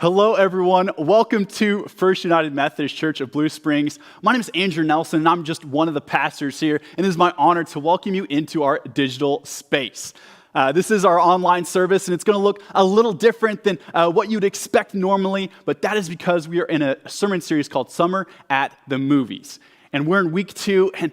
Hello, everyone. Welcome to First United Methodist Church of Blue Springs. My name is Andrew Nelson, and I'm just one of the pastors here, and it is my honor to welcome you into our digital space. This is our online service, and it's going to look a little different than what you'd expect normally, but that is because we are in a sermon series called Summer at the Movies. And we're in week 2, and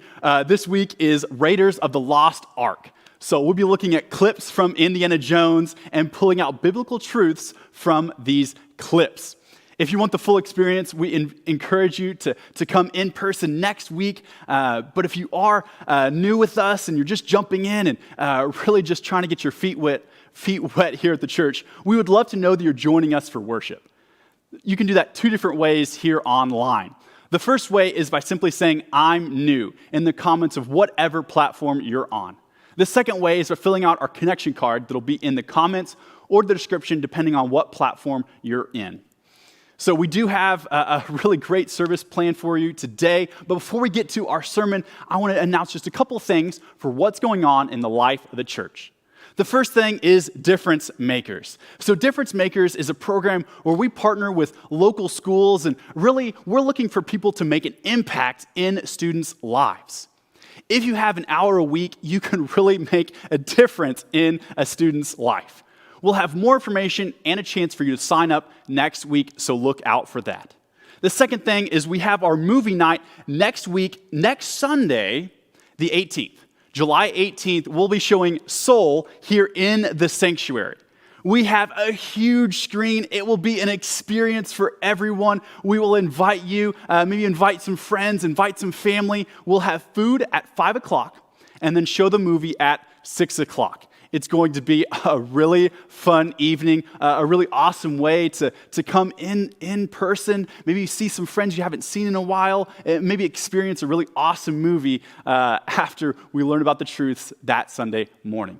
this week is Raiders of the Lost Ark. So we'll be looking at clips from Indiana Jones and pulling out biblical truths from these clips. If you want the full experience, we encourage you to come in person next week. But if you are new with us and you're just jumping in and really just trying to get your feet wet here at the church, we would love to know that you're joining us for worship. You can do that 2 different ways here online. The first way is by simply saying, "I'm new," in the comments of whatever platform you're on. The second way is by filling out our connection card that'll be in the comments or the description, depending on what platform you're in. So we do have a really great service planned for you today. But before we get to our sermon, I want to announce just a couple of things for what's going on in the life of the church. The first thing is Difference Makers. So Difference Makers is a program where we partner with local schools, and really we're looking for people to make an impact in students' lives. If you have an hour a week, you can really make a difference in a student's life. We'll have more information and a chance for you to sign up next week, so look out for that. The second thing is we have our movie night next week, next Sunday, the 18th. July 18th, we'll be showing Soul here in the sanctuary. We have a huge screen. It will be an experience for everyone. We will invite you, maybe invite some friends, invite some family. We'll have food at 5 o'clock and then show the movie at 6 o'clock. It's going to be a really fun evening, a really awesome way to come in person, maybe see some friends you haven't seen in a while, maybe experience a really awesome movie after we learn about the truths that Sunday morning.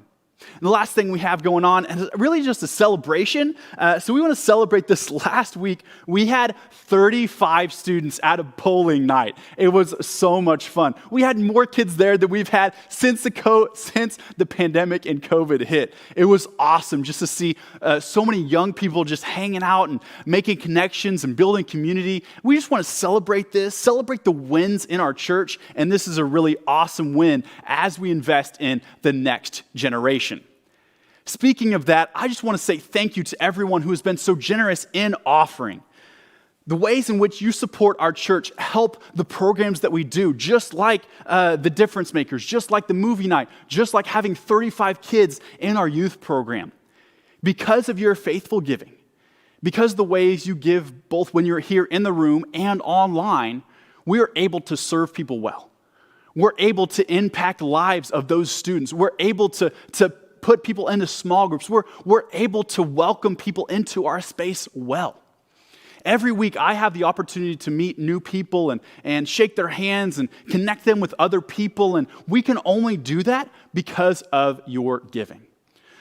And the last thing we have going on is really just a celebration. So we want to celebrate this last week. We had 35 students at a bowling night. It was so much fun. We had more kids there than we've had since the pandemic and COVID hit. It was awesome just to see so many young people just hanging out and making connections and building community. We just want to celebrate this, celebrate the wins in our church, and this is a really awesome win as we invest in the next generation. Speaking of that, I just want to say thank you to everyone who has been so generous in offering. The ways in which you support our church help the programs that we do, just like the Difference Makers, just like the movie night, just like having 35 kids in our youth program. Because of your faithful giving, because of the ways you give both when you're here in the room and online, we are able to serve people well. We're able to impact lives of those students. We're able to put people into small groups. We're able to welcome people into our space well. Every week, I have the opportunity to meet new people and shake their hands and connect them with other people, and we can only do that because of your giving.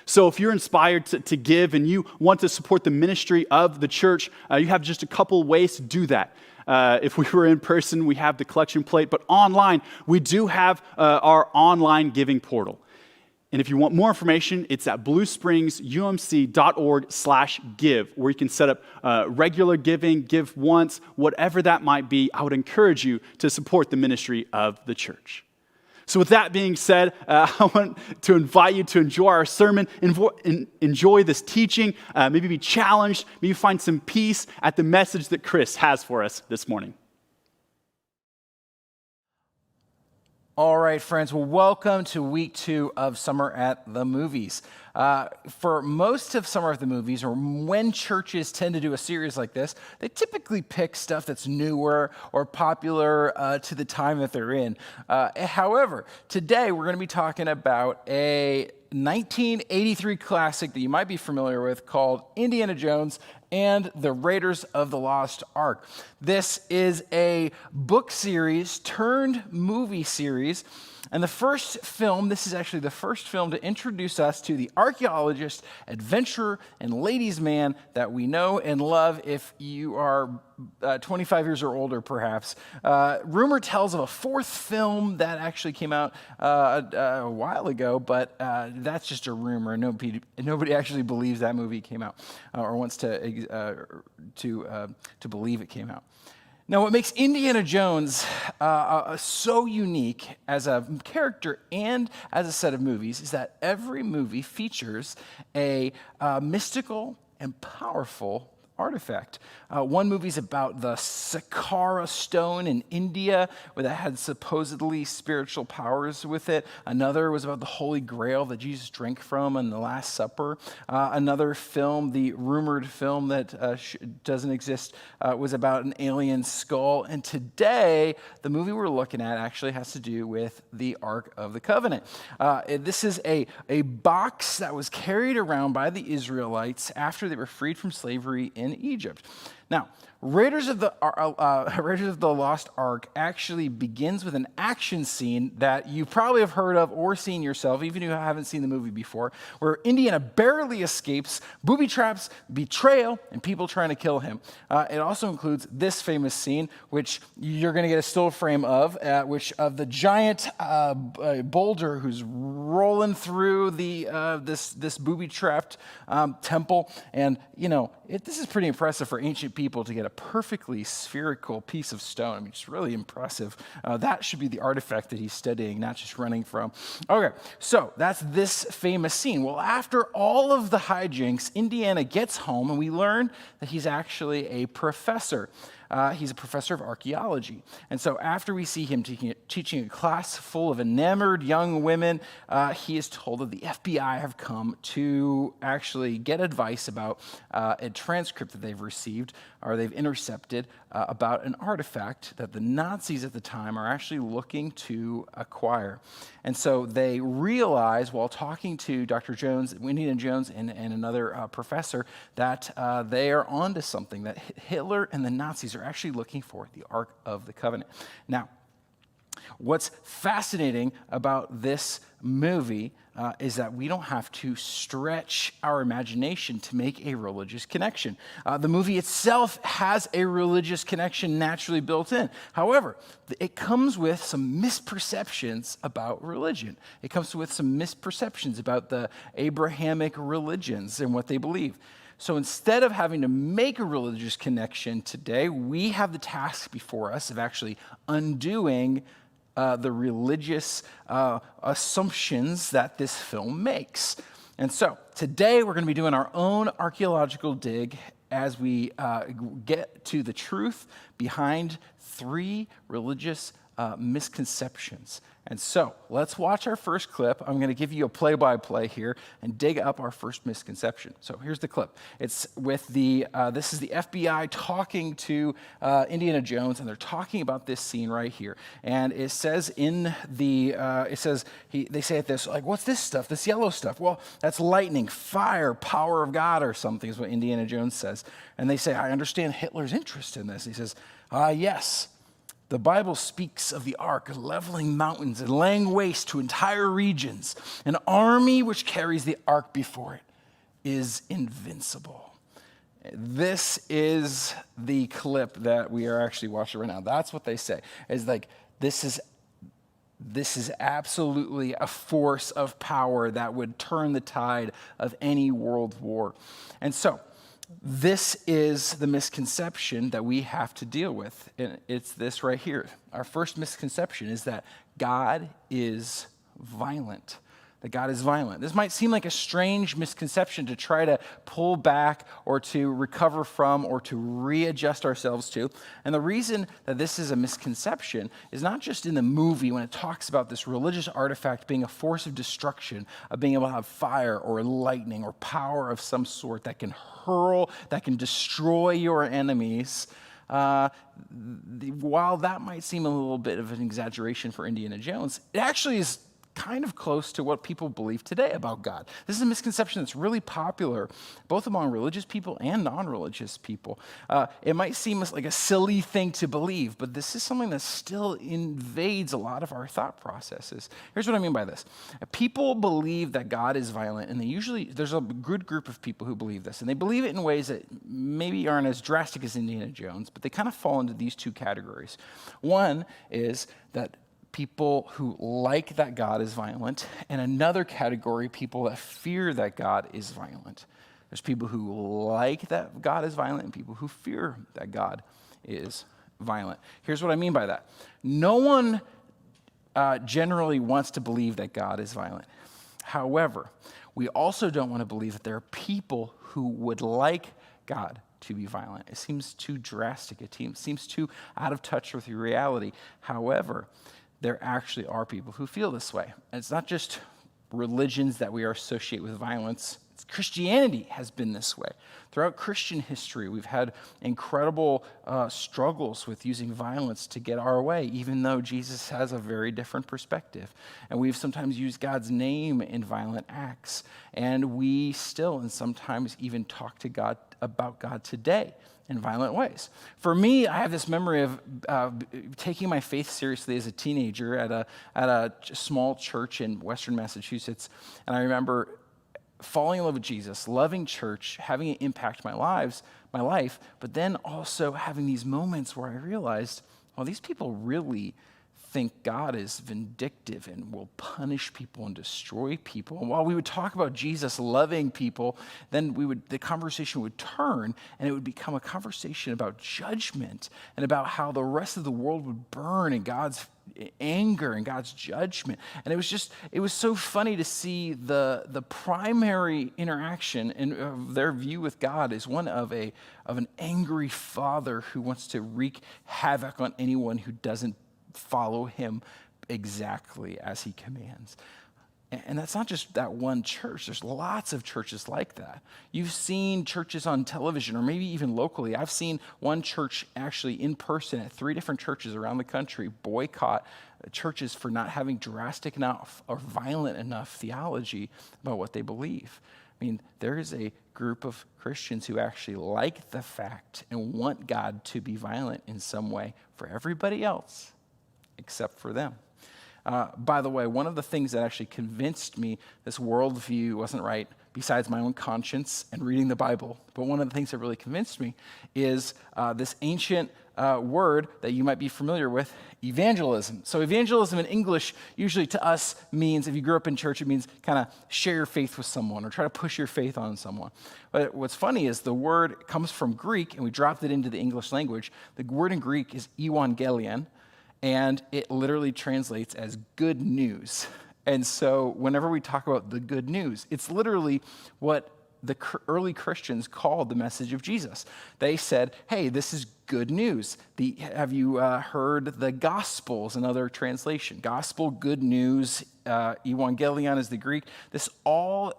So if you're inspired to give and you want to support the ministry of the church, you have just a couple ways to do that. If we were in person, we have the collection plate, but online, we do have our online giving portal. And if you want more information, it's at bluespringsumc.org/give, where you can set up regular giving, give once, whatever that might be. I would encourage you to support the ministry of the church. So with that being said, I want to invite you to enjoy our sermon, enjoy this teaching, maybe be challenged, maybe find some peace at the message that Chris has for us this morning. All right, friends. Well, welcome to week 2 of Summer at the Movies. For most of Summer at the Movies, or when churches tend to do a series like this, they typically pick stuff that's newer or popular to the time that they're in. However, today we're going to be talking about a 1983 classic that you might be familiar with called Indiana Jones and the Raiders of the Lost Ark. This is a book series turned movie series. And this is actually the first film to introduce us to the archaeologist, adventurer, and ladies' man that we know and love if you are 25 years or older, perhaps, rumor tells of a fourth film that actually came out a while ago, but that's just a rumor. Nobody actually believes that movie came out or wants to believe it came out. Now, what makes Indiana Jones so unique as a character and as a set of movies is that every movie features a mystical and powerful artifact. One movie's about the Saqqara stone in India, where that had supposedly spiritual powers with it. Another was about the Holy Grail that Jesus drank from in the Last Supper. Another film, the rumored film that doesn't exist, was about an alien skull. And today, the movie we're looking at actually has to do with the Ark of the Covenant. This is a box that was carried around by the Israelites after they were freed from slavery in Egypt. Now, Raiders of the Lost Ark actually begins with an action scene that you probably have heard of or seen yourself, even if you haven't seen the movie before, where Indiana barely escapes booby traps, betrayal, and people trying to kill him. It also includes this famous scene, which you're going to get a still frame of, which of the giant boulder who's rolling through this booby-trapped temple. And, this is pretty impressive for ancient people to get a perfectly spherical piece of stone. I mean, it's really impressive. That should be the artifact that he's studying, not just running from. Okay, so that's this famous scene. Well, after all of the hijinks, Indiana gets home, and we learn that he's actually a professor. He's a professor of archaeology. And so after we see him teaching a class full of enamored young women, he is told that the FBI have come to actually get advice about a transcript that they've received or they've intercepted about an artifact that the Nazis at the time are actually looking to acquire. And so they realize while talking to Dr. Jones, Indiana Jones, and another professor, that they are onto something, that Hitler and the Nazis are actually looking for the Ark of the Covenant. Now, what's fascinating about this movie is that we don't have to stretch our imagination to make a religious connection. The movie itself has a religious connection naturally built in. However, it comes with some misperceptions about religion. It comes with some misperceptions about the Abrahamic religions and what they believe. So instead of having to make a religious connection today, we have the task before us of actually undoing the religious assumptions that this film makes. And so today we're going to be doing our own archaeological dig as we get to the truth behind 3 religious misconceptions. And so let's watch our first clip. I'm going to give you a play-by-play here and dig up our first misconception. So here's the clip. It's with this is the FBI talking to Indiana Jones, and they're talking about this scene right here. And it says they say it this, like, what's this stuff, this yellow stuff? Well, that's lightning, fire, power of God or something is what Indiana Jones says. And they say, I understand Hitler's interest in this. He says, yes. The Bible speaks of the ark leveling mountains and laying waste to entire regions. An army which carries the ark before it is invincible. This is the clip that we are actually watching right now. That's what they say. It's like, this is absolutely a force of power that would turn the tide of any world war. And so, this is the misconception that we have to deal with. And it's this right here. Our first misconception is that God is violent. That God is violent. This might seem like a strange misconception to try to pull back or to recover from or to readjust ourselves to. And the reason that this is a misconception is not just in the movie when it talks about this religious artifact being a force of destruction, of being able to have fire or lightning or power of some sort that can hurl, that can destroy your enemies. While that might seem a little bit of an exaggeration for Indiana Jones, it actually is kind of close to what people believe today about God. This is a misconception that's really popular, both among religious people and non-religious people. It might seem like a silly thing to believe, but this is something that still invades a lot of our thought processes. Here's what I mean by this. People believe that God is violent, and there's a good group of people who believe this, and they believe it in ways that maybe aren't as drastic as Indiana Jones, but they kind of fall into these two categories. One is that people who like that God is violent, and another category, people that fear that God is violent. There's people who like that God is violent and people who fear that God is violent. Here's what I mean by that. No one generally wants to believe that God is violent. However, we also don't want to believe that there are people who would like God to be violent. It seems too drastic. It seems too out of touch with reality. However, there actually are people who feel this way. And it's not just religions that we are associate with violence. Christianity has been this way. Throughout Christian history, we've had incredible struggles with using violence to get our way, even though Jesus has a very different perspective. And we've sometimes used God's name in violent acts. And we still, and sometimes even talk to God about God today in violent ways. For me, I have this memory of taking my faith seriously as a teenager at a small church in Western Massachusetts. And I remember falling in love with Jesus, loving church, having it impact my life, but then also having these moments where I realized, well, these people really think God is vindictive and will punish people and destroy people. And while we would talk about Jesus loving people, then the conversation would turn and it would become a conversation about judgment and about how the rest of the world would burn in God's anger and God's judgment. And it was so funny to see the primary interaction of their view with God is one of an angry father who wants to wreak havoc on anyone who doesn't follow him exactly as he commands. And that's not just that one church. There's lots of churches like that. You've seen churches on television or maybe even locally. I've seen one church actually in person at 3 different churches around the country boycott churches for not having drastic enough or violent enough theology about what they believe. I mean, there is a group of Christians who actually like the fact and want God to be violent in some way for everybody else except for them. By the way, one of the things that actually convinced me this worldview wasn't right, besides my own conscience and reading the Bible, but one of the things that really convinced me is this ancient word that you might be familiar with, evangelism. So evangelism in English usually to us means, if you grew up in church, it means kind of share your faith with someone or try to push your faith on someone. But what's funny is the word comes from Greek, and we dropped it into the English language. The word in Greek is evangelion, and it literally translates as good news. And so whenever we talk about the good news, it's literally what the early Christians called the message of Jesus. They said, hey, this is good news. Have you heard the Gospels, another translation? Gospel, good news, evangelion is the Greek. This all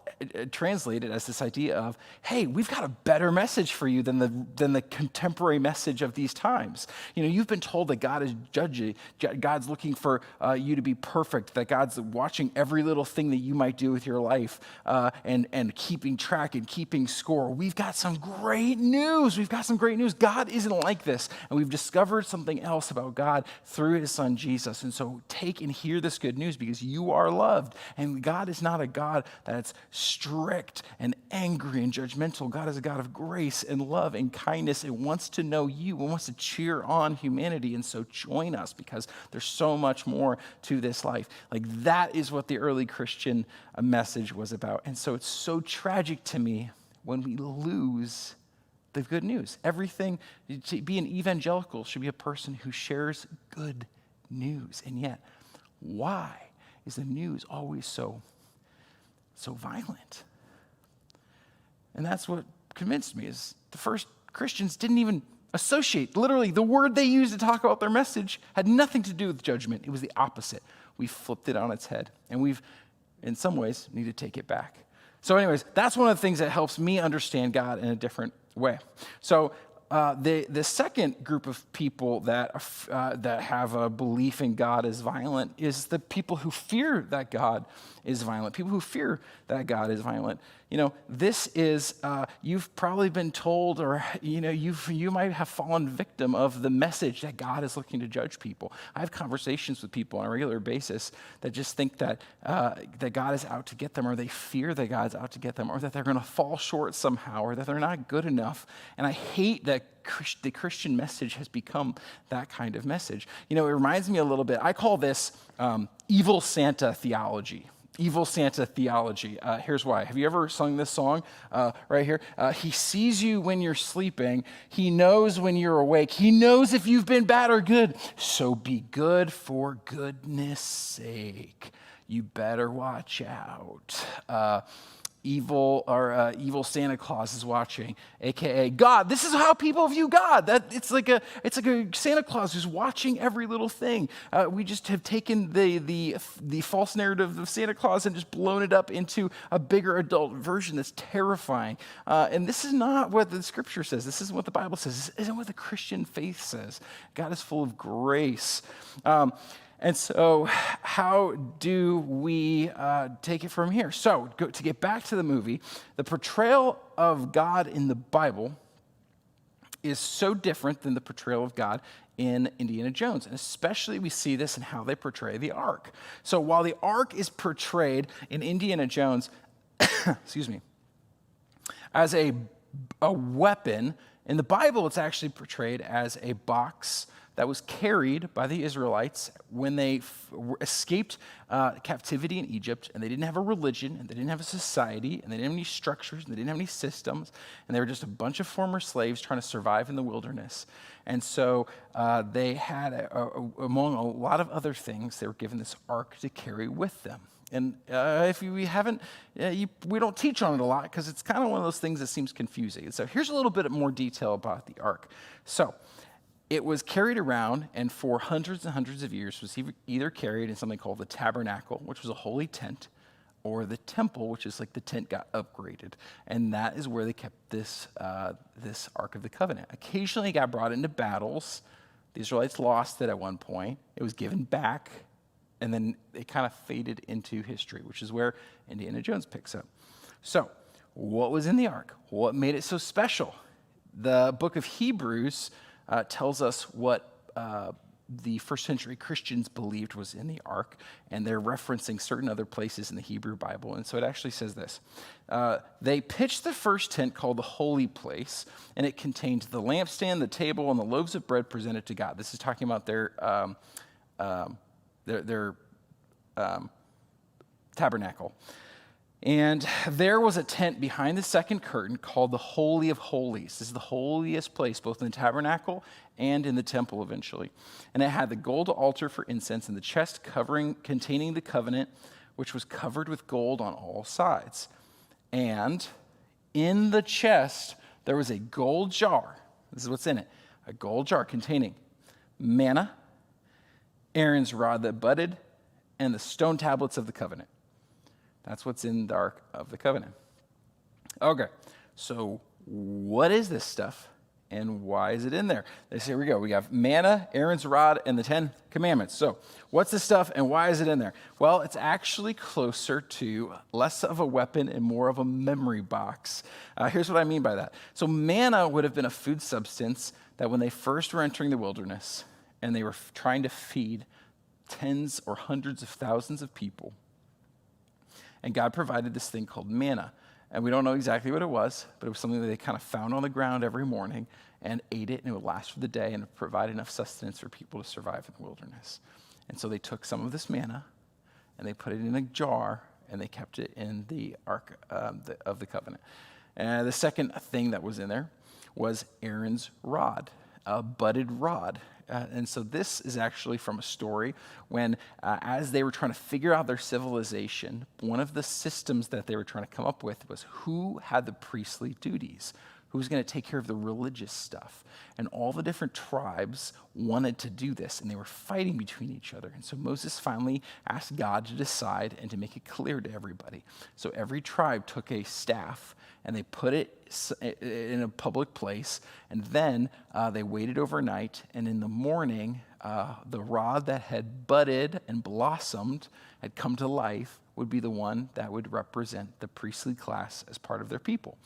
translated as this idea of, hey, we've got a better message for you than the contemporary message of these times. You know, you've been told that God is judging, God's looking for you to be perfect, that God's watching every little thing that you might do with your life and keeping track and keeping score. We've got some great news. We've got some great news. God isn't like this, and we've discovered something else about God through his son Jesus. And so take and hear this good news because you are loved, and God is not a God that's strict and angry and judgmental. God is a God of grace and love and kindness and wants to know you and wants to cheer on humanity. And so join us because there's so much more to this life. Like that is what the early Christian message was about. And so it's so tragic to me when we lose the good news. Everything, to be an evangelical should be a person who shares good news. And yet, why is the news always so violent? And that's what convinced me is the first Christians didn't even associate. Literally, the word they used to talk about their message had nothing to do with judgment. It was the opposite. We flipped it on its head. And we've, in some ways, need to take it back. So anyways, that's one of the things that helps me understand God in a different way. So the second group of people that have a belief in God as violent is the people who fear that God is violent. People who fear that God is violent. This is, you've probably been told, or, you might have fallen victim of the message that God is looking to judge people. I have conversations with people on a regular basis that just think that God is out to get them, or they fear that God's out to get them, or that they're going to fall short somehow, or that they're not good enough. And I hate that the Christian message has become that kind of message. It reminds me a little bit, I call this evil Santa theology. Evil Santa theology. Here's why. Have you ever sung this song right here? He sees you when you're sleeping. He knows when you're awake. He knows if you've been bad or good. So be good for goodness sake. You better watch out. Evil Santa Claus is watching, aka God. This is how people view God. That it's like a Santa Claus who's watching every little thing. We just have taken the false narrative of Santa Claus and just blown it up into a bigger adult version that's terrifying. And this is not what the Scripture says. This isn't what the Bible says. This isn't what the Christian faith says. God is full of grace. And so how do we take it from here? So to get back to the movie, the portrayal of God in the Bible is so different than the portrayal of God in Indiana Jones. And especially we see this in how they portray the Ark. So while the Ark is portrayed in Indiana Jones, excuse me, as a weapon, in the Bible it's actually portrayed as a box that was carried by the Israelites when they escaped captivity in Egypt, and they didn't have a religion, and they didn't have a society, and they didn't have any structures, and they didn't have any systems, and they were just a bunch of former slaves trying to survive in the wilderness. And so they had, among a lot of other things, they were given this ark to carry with them. And if we haven't, we don't teach on it a lot because it's kind of one of those things that seems confusing. And so here's a little bit more detail about the ark. So it was carried around, and for hundreds and hundreds of years was either carried in something called the tabernacle, which was a holy tent, or the temple, which is like the tent got upgraded. And that is where they kept this Ark of the Covenant. Occasionally it got brought into battles. The Israelites lost it at one point. It was given back, and then it kind of faded into history, which is where Indiana Jones picks up. So what was in the Ark? What made it so special? The book of Hebrews tells us what the first century Christians believed was in the ark, and they're referencing certain other places in the Hebrew Bible. And so it actually says this. They pitched the first tent called the Holy Place, and it contained the lampstand, the table, and the loaves of bread presented to God. This is talking about their tabernacle. And there was a tent behind the second curtain called the Holy of Holies. This is the holiest place, both in the tabernacle and in the temple eventually. And it had the gold altar for incense and the chest containing the covenant, which was covered with gold on all sides. And in the chest, there was a gold jar. This is what's in it. A gold jar containing manna, Aaron's rod that budded, and the stone tablets of the covenant. That's what's in the Ark of the Covenant. Okay, so what is this stuff and why is it in there? Here we go. We have manna, Aaron's rod, and the 10 commandments. So what's this stuff and why is it in there? Well, it's actually closer to less of a weapon and more of a memory box. Here's what I mean by that. So manna would have been a food substance that when they first were entering the wilderness and they were trying to feed tens or hundreds of thousands of people, and God provided this thing called manna. And we don't know exactly what it was, but it was something that they kind of found on the ground every morning and ate it, and it would last for the day and provide enough sustenance for people to survive in the wilderness. And so they took some of this manna, and they put it in a jar, and they kept it in the Ark of the Covenant. And the second thing that was in there was Aaron's rod, a budded rod. And so this is actually from a story when, as they were trying to figure out their civilization, one of the systems that they were trying to come up with was who had the priestly duties. who was going to take care of the religious stuff. And all the different tribes wanted to do this, and they were fighting between each other. And so Moses finally asked God to decide and to make it clear to everybody. So every tribe took a staff, and they put it in a public place, and then they waited overnight, and in the morning, the rod that had budded and blossomed, had come to life, would be the one that would represent the priestly class as part of their people.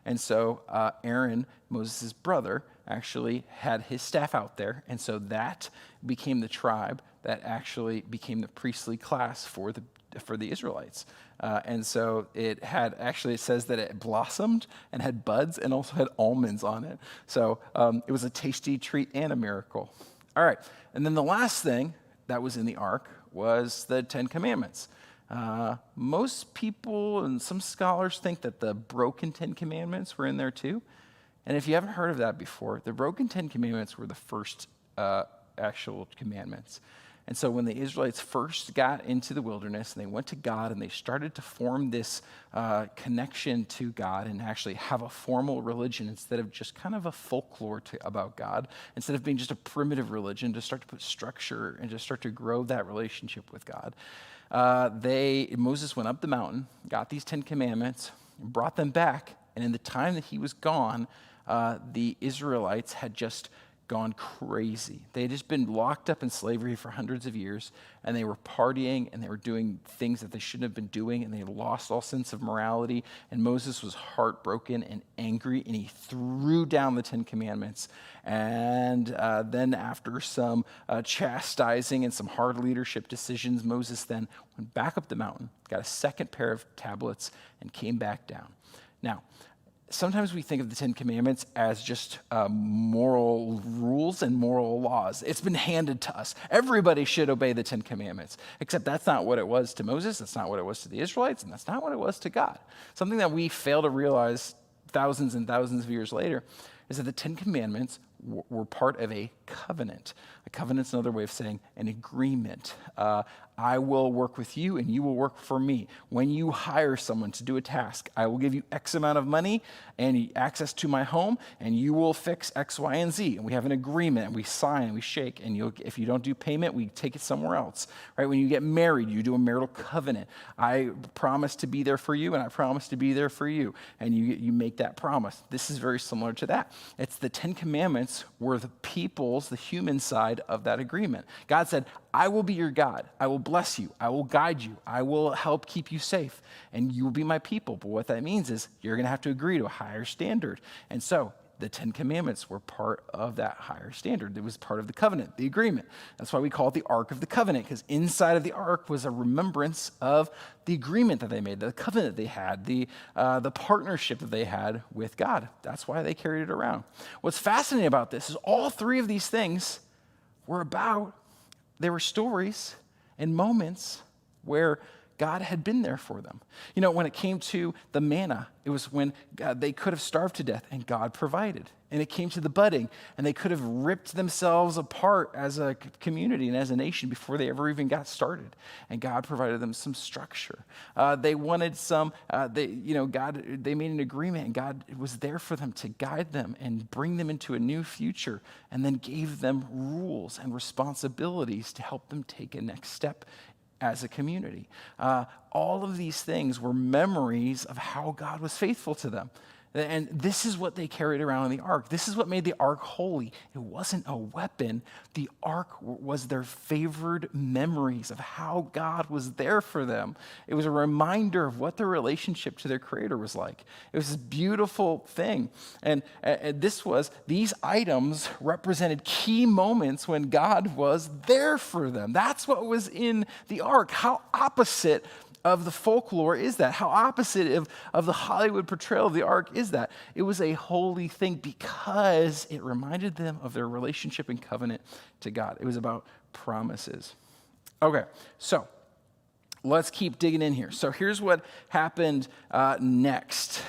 And so Aaron, Moses' brother, actually had his staff out there, and so that became the tribe that actually became the priestly class for the Israelites. And so it says that it blossomed and had buds and also had almonds on it. So it was a tasty treat and a miracle. All right, and then the last thing that was in the ark was the Ten Commandments. Most people and some scholars think that the broken Ten Commandments were in there too. And if you haven't heard of that before, the broken Ten Commandments were the first actual commandments. And so when the Israelites first got into the wilderness and they went to God and they started to form this connection to God and actually have a formal religion instead of just kind of a folklore about God, instead of being just a primitive religion, to start to put structure and to start to grow that relationship with God, Moses went up the mountain, got these 10 commandments, and brought them back. And in the time that he was gone, the Israelites had just gone crazy. They had just been locked up in slavery for hundreds of years, and they were partying, and they were doing things that they shouldn't have been doing, and they lost all sense of morality. And Moses was heartbroken and angry, and he threw down the 10 Commandments. And then after some chastising and some hard leadership decisions, Moses then went back up the mountain, got a second pair of tablets, and came back down. Now, sometimes we think of the Ten Commandments as just moral rules and moral laws. It's been handed to us. Everybody should obey the Ten Commandments, except that's not what it was to Moses, that's not what it was to the Israelites, and that's not what it was to God. Something that we fail to realize thousands and thousands of years later is that the Ten Commandments were part of a covenant. A covenant's another way of saying an agreement. I will work with you and you will work for me. When you hire someone to do a task, I will give you X amount of money and access to my home, and you will fix X, Y, and Z. And we have an agreement, and we sign, and we shake, and if you don't do payment, we take it somewhere else. Right? When you get married, you do a marital covenant. I promise to be there for you, and I promise to be there for you. And you make that promise. This is very similar to that. It's the Ten Commandments were the people's, the human side of that agreement. God said, I will be your God. I will bless you. I will guide you. I will help keep you safe. And you will be my people. But what that means is you're going to have to agree to a higher standard. And so the Ten Commandments were part of that higher standard. It was part of the covenant, the agreement. That's why we call it the Ark of the Covenant, because inside of the Ark was a remembrance of the agreement that they made, the covenant they had, the partnership that they had with God. That's why they carried it around. What's fascinating about this is all three of these things they were stories and moments where God had been there for them. You know, when it came to the manna, it was when they could have starved to death and God provided. And it came to the budding, and they could have ripped themselves apart as a community and as a nation before they ever even got started. And God provided them some structure. They wanted they made an agreement, and God was there for them to guide them and bring them into a new future, and then gave them rules and responsibilities to help them take a next step as a community. All of these things were memories of how God was faithful to them. And this is what they carried around in the ark. This is what made the ark holy. It wasn't a weapon. The ark was their favored memories of how God was there for them. It was a reminder of what their relationship to their Creator was like. It was this beautiful thing. And these items represented key moments when God was there for them. That's what was in the ark. How opposite of the folklore is that? How opposite of the Hollywood portrayal of the ark is that? It was a holy thing because it reminded them of their relationship and covenant to God. It was about promises. Okay, so let's keep digging in here. So here's what happened next.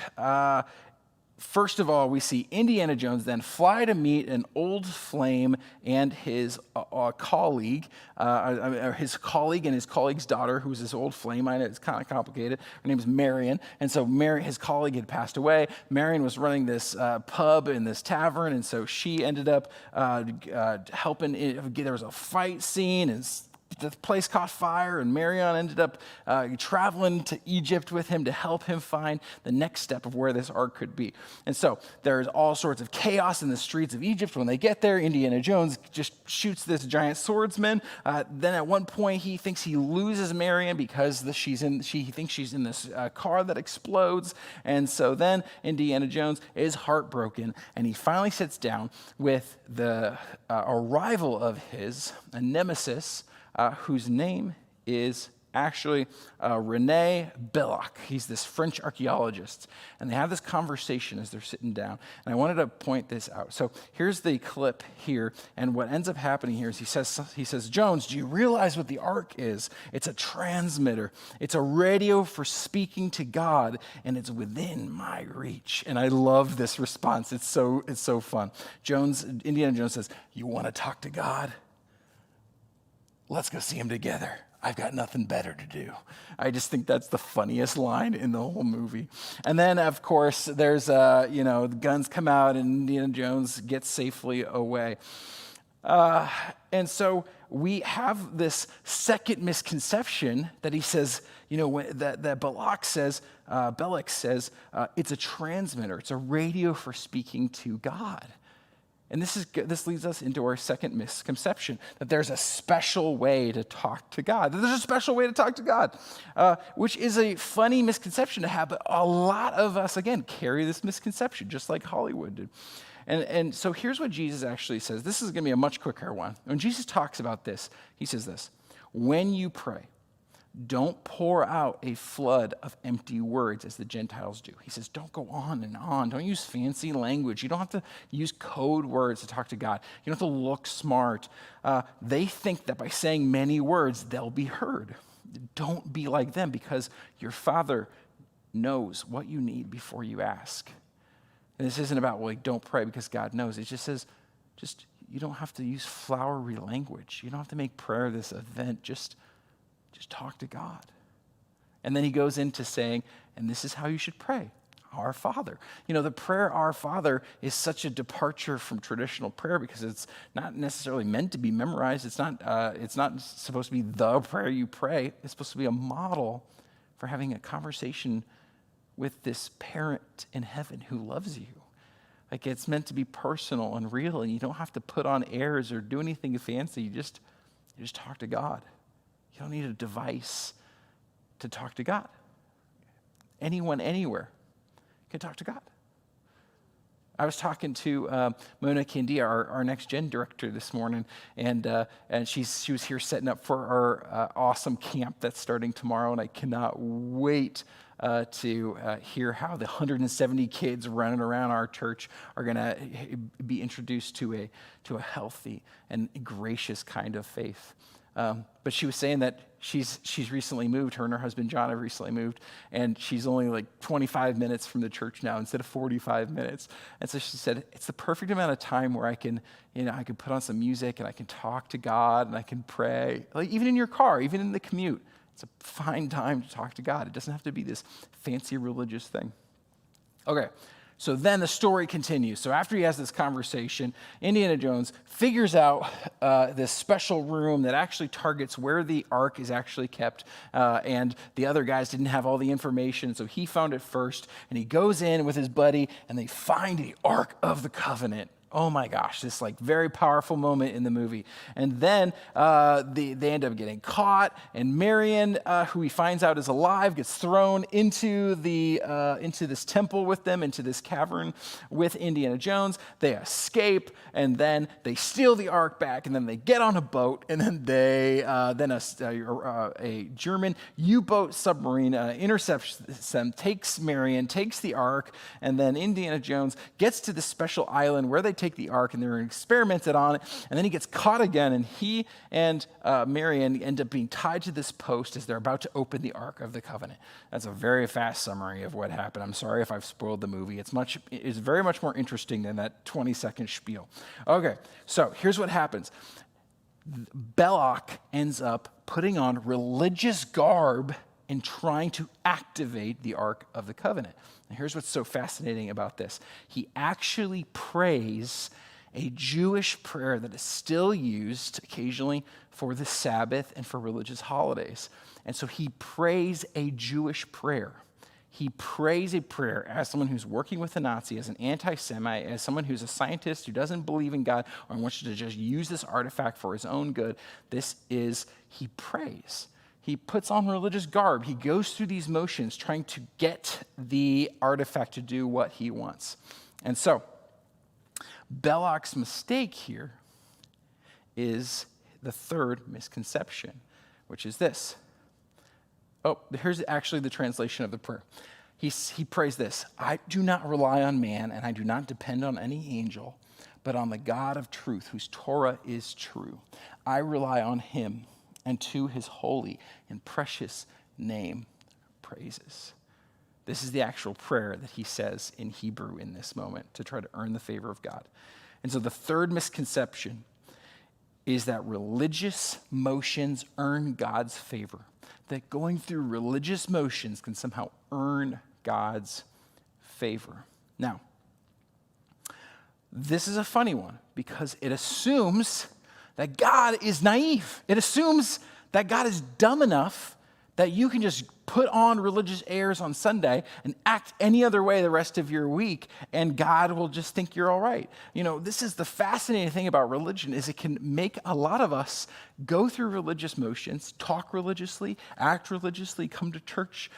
First of all, we see Indiana Jones then fly to meet an old flame and his colleague, and his colleague's daughter, who's this old flame. I know it's kind of complicated. Her name is Marion. And so his colleague had passed away. Marion was running this pub in this tavern, and so she ended up helping. There was a fight scene, and the place caught fire, and Marion ended up traveling to Egypt with him to help him find the next step of where this ark could be. And so there's all sorts of chaos in the streets of Egypt. When they get there, Indiana Jones just shoots this giant swordsman. Then at one point, he thinks he loses Marion because he thinks she's in this car that explodes. And so then Indiana Jones is heartbroken, and he finally sits down with the arrival of a nemesis, whose name is actually René Belloc. He's this French archaeologist. And they have this conversation as they're sitting down. And I wanted to point this out. So here's the clip here. And what ends up happening here is he says, Jones, do you realize what the ark is? It's a transmitter. It's a radio for speaking to God, and it's within my reach. And I love this response. It's so fun. Indiana Jones says, you want to talk to God? Let's go see him together. I've got nothing better to do. I just think that's the funniest line in the whole movie. And then, of course, there's, the guns come out and Indiana Jones gets safely away. And so we have this second misconception that he says, that Belloc says, it's a transmitter. It's a radio for speaking to God. And this leads us into our second misconception, that there's a special way to talk to God. That there's a special way to talk to God, which is a funny misconception to have, but a lot of us, again, carry this misconception, just like Hollywood did. And so here's what Jesus actually says. This is going to be a much quicker one. When Jesus talks about this, he says this: when you pray, don't pour out a flood of empty words as the Gentiles do. He says, don't go on and on. Don't use fancy language. You don't have to use code words to talk to God. You don't have to look smart. They think that by saying many words, they'll be heard. Don't be like them, because your Father knows what you need before you ask. And this isn't about, don't pray because God knows. It just says, you don't have to use flowery language. You don't have to make prayer this event. Just talk to God. And then he goes into saying, and this is how you should pray: Our Father. The prayer Our Father is such a departure from traditional prayer because it's not necessarily meant to be memorized. It's not supposed to be the prayer you pray. It's supposed to be a model for having a conversation with this parent in heaven who loves you. It's meant to be personal and real, and you don't have to put on airs or do anything fancy. You just talk to God. You don't need a device to talk to God. Anyone, anywhere can talk to God. I was talking to Mona Candia, our next gen director, this morning, and she was here setting up for our awesome camp that's starting tomorrow, and I cannot wait to hear how the 170 kids running around our church are going to be introduced to a healthy and gracious kind of faith. But she was saying that she's recently moved. Her and her husband John have recently moved, and she's only 25 minutes from the church now instead of 45 minutes. And so she said it's the perfect amount of time where I can put on some music and I can talk to God and I can pray. Even in your car, even in the commute, it's a fine time to talk to God. It doesn't have to be this fancy religious thing. Okay. So then the story continues. So after he has this conversation, Indiana Jones figures out this special room that actually targets where the ark is actually kept, and the other guys didn't have all the information, so he found it first, and he goes in with his buddy, and they find the Ark of the Covenant. Oh my gosh, this very powerful moment in the movie. And then they end up getting caught, and Marion, who he finds out is alive, gets thrown into this temple with them, into this cavern with Indiana Jones. They escape, and then they steal the ark back, and then they get on a boat, and then a German U-boat submarine intercepts them, takes Marion, takes the ark, and then Indiana Jones gets to this special island where they take the ark, and they're experimented on it, and then he gets caught again, and he and Marion end up being tied to this post as they're about to open the Ark of the Covenant. That's a very fast summary of what happened. I'm sorry if I've spoiled the movie. It's very much more interesting than that 20-second spiel. Okay, so here's what happens. Belloc ends up putting on religious garb and trying to activate the Ark of the Covenant. And here's what's so fascinating about this. He actually prays a Jewish prayer that is still used occasionally for the Sabbath and for religious holidays. And so he prays a Jewish prayer. He prays a prayer as someone who's working with the Nazi, as an anti-Semite, as someone who's a scientist who doesn't believe in God or wants to just use this artifact for his own good. He prays. He puts on religious garb. He goes through these motions trying to get the artifact to do what he wants. And so, Belloc's mistake here is the third misconception, which is this. Oh, here's actually the translation of the prayer. He prays this: I do not rely on man, and I do not depend on any angel, but on the God of truth, whose Torah is true. I rely on him, and to his holy and precious name praises. This is the actual prayer that he says in Hebrew in this moment to try to earn the favor of God. And so the third misconception is that religious motions earn God's favor, that going through religious motions can somehow earn God's favor. Now, this is a funny one because it assumes that God is naive. It assumes that God is dumb enough that you can just put on religious airs on Sunday and act any other way the rest of your week, and God will just think you're all right. You know, this is the fascinating thing about religion, is it can make a lot of us go through religious motions, talk religiously, act religiously, come to church,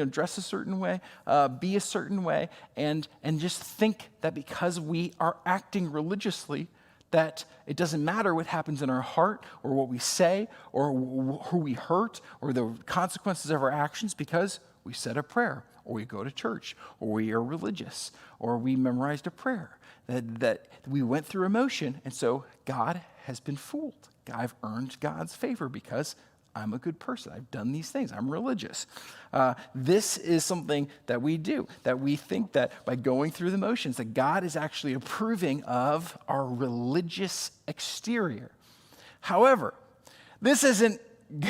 dress a certain way, be a certain way, and just think that because we are acting religiously, that it doesn't matter what happens in our heart or what we say or who we hurt or the consequences of our actions, because we said a prayer or we go to church or we are religious or we memorized a prayer, that we went through emotion, and so God has been fooled. I've earned God's favor because I'm a good person. I've done these things. I'm religious. This is something that we do, that we think that by going through the motions, that God is actually approving of our religious exterior. However, this isn't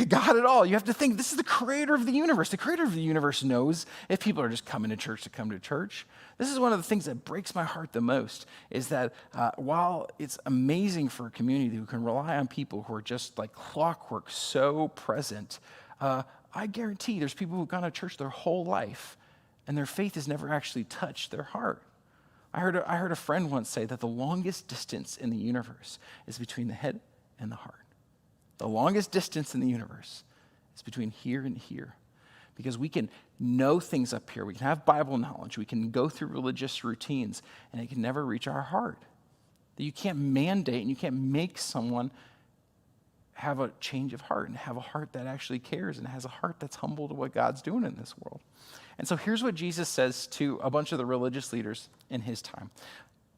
God at all. You have to think this is the creator of the universe. The creator of the universe knows if people are just coming to church to come to church. This is one of the things that breaks my heart the most, is that while it's amazing for a community who can rely on people who are just like clockwork, so present, I guarantee there's people who've gone to church their whole life and their faith has never actually touched their heart. I heard a friend once say that the longest distance in the universe is between the head and the heart. The longest distance in the universe is between here and here. Because we can know things up here. We can have Bible knowledge. We can go through religious routines, and it can never reach our heart. That you can't mandate and you can't make someone have a change of heart and have a heart that actually cares and has a heart that's humble to what God's doing in this world. And so here's what Jesus says to a bunch of the religious leaders in his time.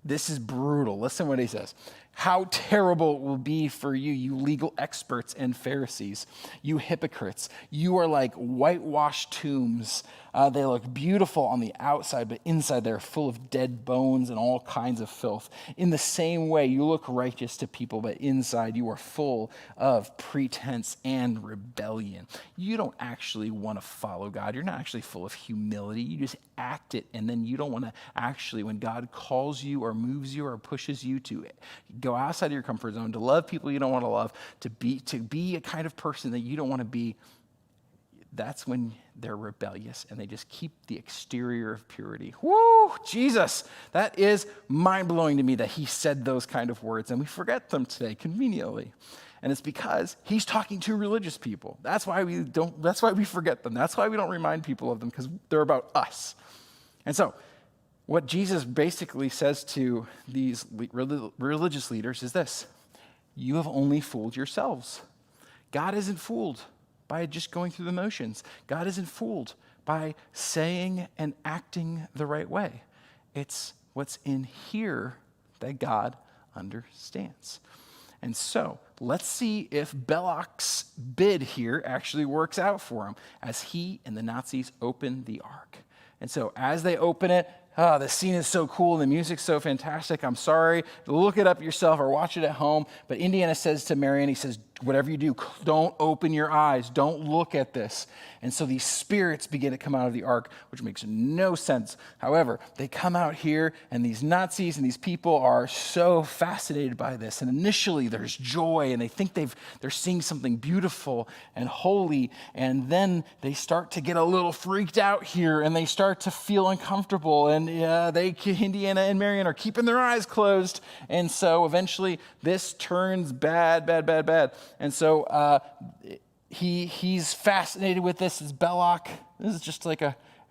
This is brutal. Listen what he says. How terrible it will be for you, you legal experts and Pharisees, you hypocrites. You are like whitewashed tombs. They look beautiful on the outside, but inside they're full of dead bones and all kinds of filth. In the same way, you look righteous to people, but inside you are full of pretense and rebellion. You don't actually want to follow God. You're not actually full of humility. You just act it, and then you don't want to actually, when God calls you or moves you or pushes you to go outside of your comfort zone, to love people you don't want to love, to be a kind of person that you don't want to be, that's when they're rebellious and they just keep the exterior of purity. Woo, Jesus, that is mind-blowing to me that he said those kind of words, and we forget them today conveniently. And it's because he's talking to religious people. That's why we forget them. That's why we don't remind people of them, because they're about us. And so, what Jesus basically says to these religious leaders is this: you have only fooled yourselves. God isn't fooled by just going through the motions. God isn't fooled by saying and acting the right way. It's what's in here that God understands. And so let's see if Belloq's bid here actually works out for him as he and the Nazis open the ark. And so as they open it, the scene is so cool, the music's so fantastic. I'm sorry, look it up yourself or watch it at home. But Indiana says to Marion, he says, whatever you do, don't open your eyes, don't look at this. And so these spirits begin to come out of the ark, which makes no sense. However, they come out here, and these Nazis and these people are so fascinated by this. And initially there's joy, and they think they're seeing something beautiful and holy. And then they start to get a little freaked out here, and they start to feel uncomfortable. And Indiana and Marion are keeping their eyes closed. And so eventually this turns bad. And so he's fascinated with this. It's Belloq. This is just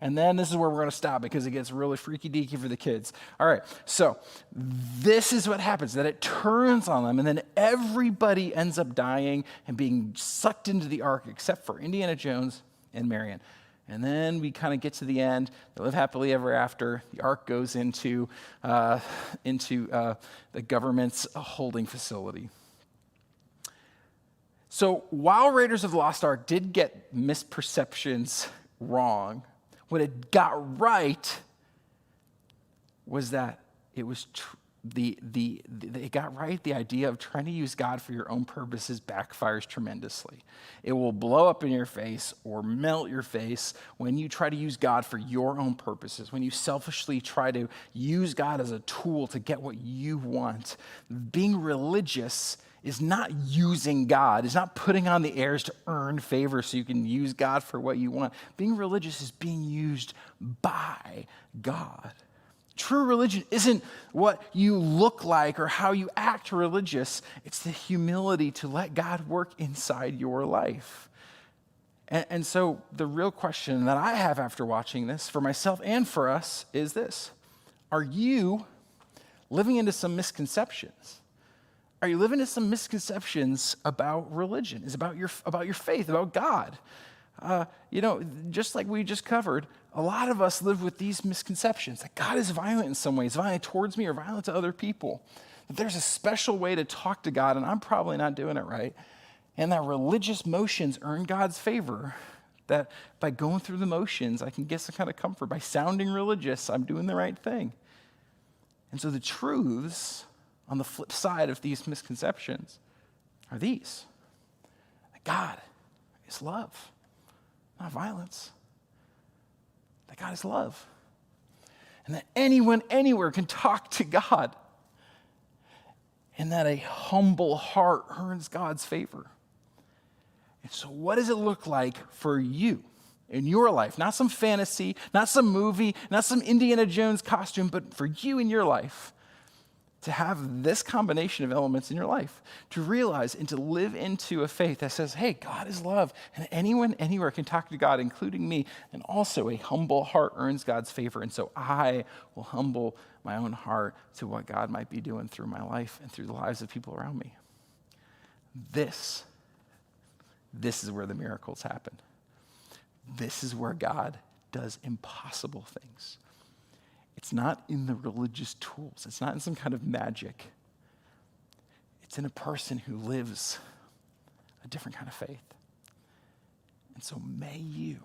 and then this is where we're going to stop because it gets really freaky deaky for the kids. All right, so this is what happens, that it turns on them, and then everybody ends up dying and being sucked into the ark except for Indiana Jones and Marion. And then we kind of get to the end. They live happily ever after. The ark goes into the government's holding facility. So while Raiders of the Lost Ark did get misperceptions wrong, what it got right was that it was it got right. The idea of trying to use God for your own purposes backfires tremendously. It will blow up in your face or melt your face when you try to use God for your own purposes, when you selfishly try to use God as a tool to get what you want. Being religious is not using God, is not putting on the airs to earn favor so you can use God for what you want. Being religious is being used by God. True religion isn't what you look like or how you act religious. It's the humility to let God work inside your life. And so the real question that I have after watching this for myself and for us is this. Are you living into some misconceptions? Are you living into some misconceptions about religion? Is about your faith, about God? Just like we just covered, a lot of us live with these misconceptions that God is violent in some ways, violent towards me or violent to other people. That there's a special way to talk to God, and I'm probably not doing it right. And that religious motions earn God's favor. That by going through the motions, I can get some kind of comfort. By sounding religious, I'm doing the right thing. And so the truths on the flip side of these misconceptions are these. That God is love, not violence. That God is love. And that anyone, anywhere can talk to God. And that a humble heart earns God's favor. And so what does it look like for you in your life? Not some fantasy, not some movie, not some Indiana Jones costume, but for you in your life. To have this combination of elements in your life, to realize and to live into a faith that says, hey, God is love, and anyone, anywhere can talk to God, including me, and also a humble heart earns God's favor, and so I will humble my own heart to what God might be doing through my life and through the lives of people around me. This is where the miracles happen. This is where God does impossible things. It's not in the religious tools. It's not in some kind of magic. It's in a person who lives a different kind of faith. And so may you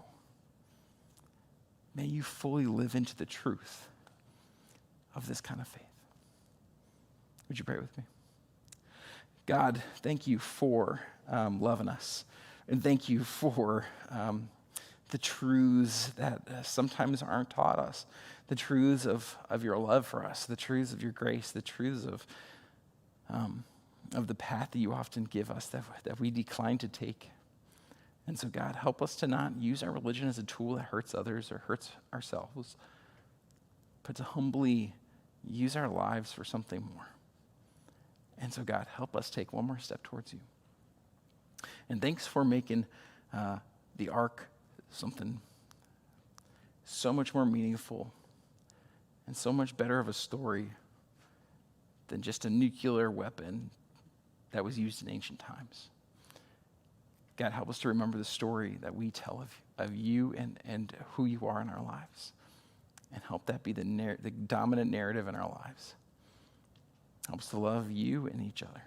fully live into the truth of this kind of faith. Would you pray with me? God, thank you for loving us. And thank you for the truths that sometimes aren't taught us. The truths of your love for us, the truths of your grace, the truths of the path that you often give us that we decline to take. And so, God, help us to not use our religion as a tool that hurts others or hurts ourselves, but to humbly use our lives for something more. And so, God, help us take one more step towards you. And thanks for making the ark something so much more meaningful and so much better of a story than just a nuclear weapon that was used in ancient times. God, help us to remember the story that we tell of you and who you are in our lives. And help that be the dominant narrative in our lives. Help us to love you and each other.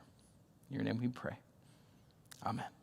In your name we pray. Amen.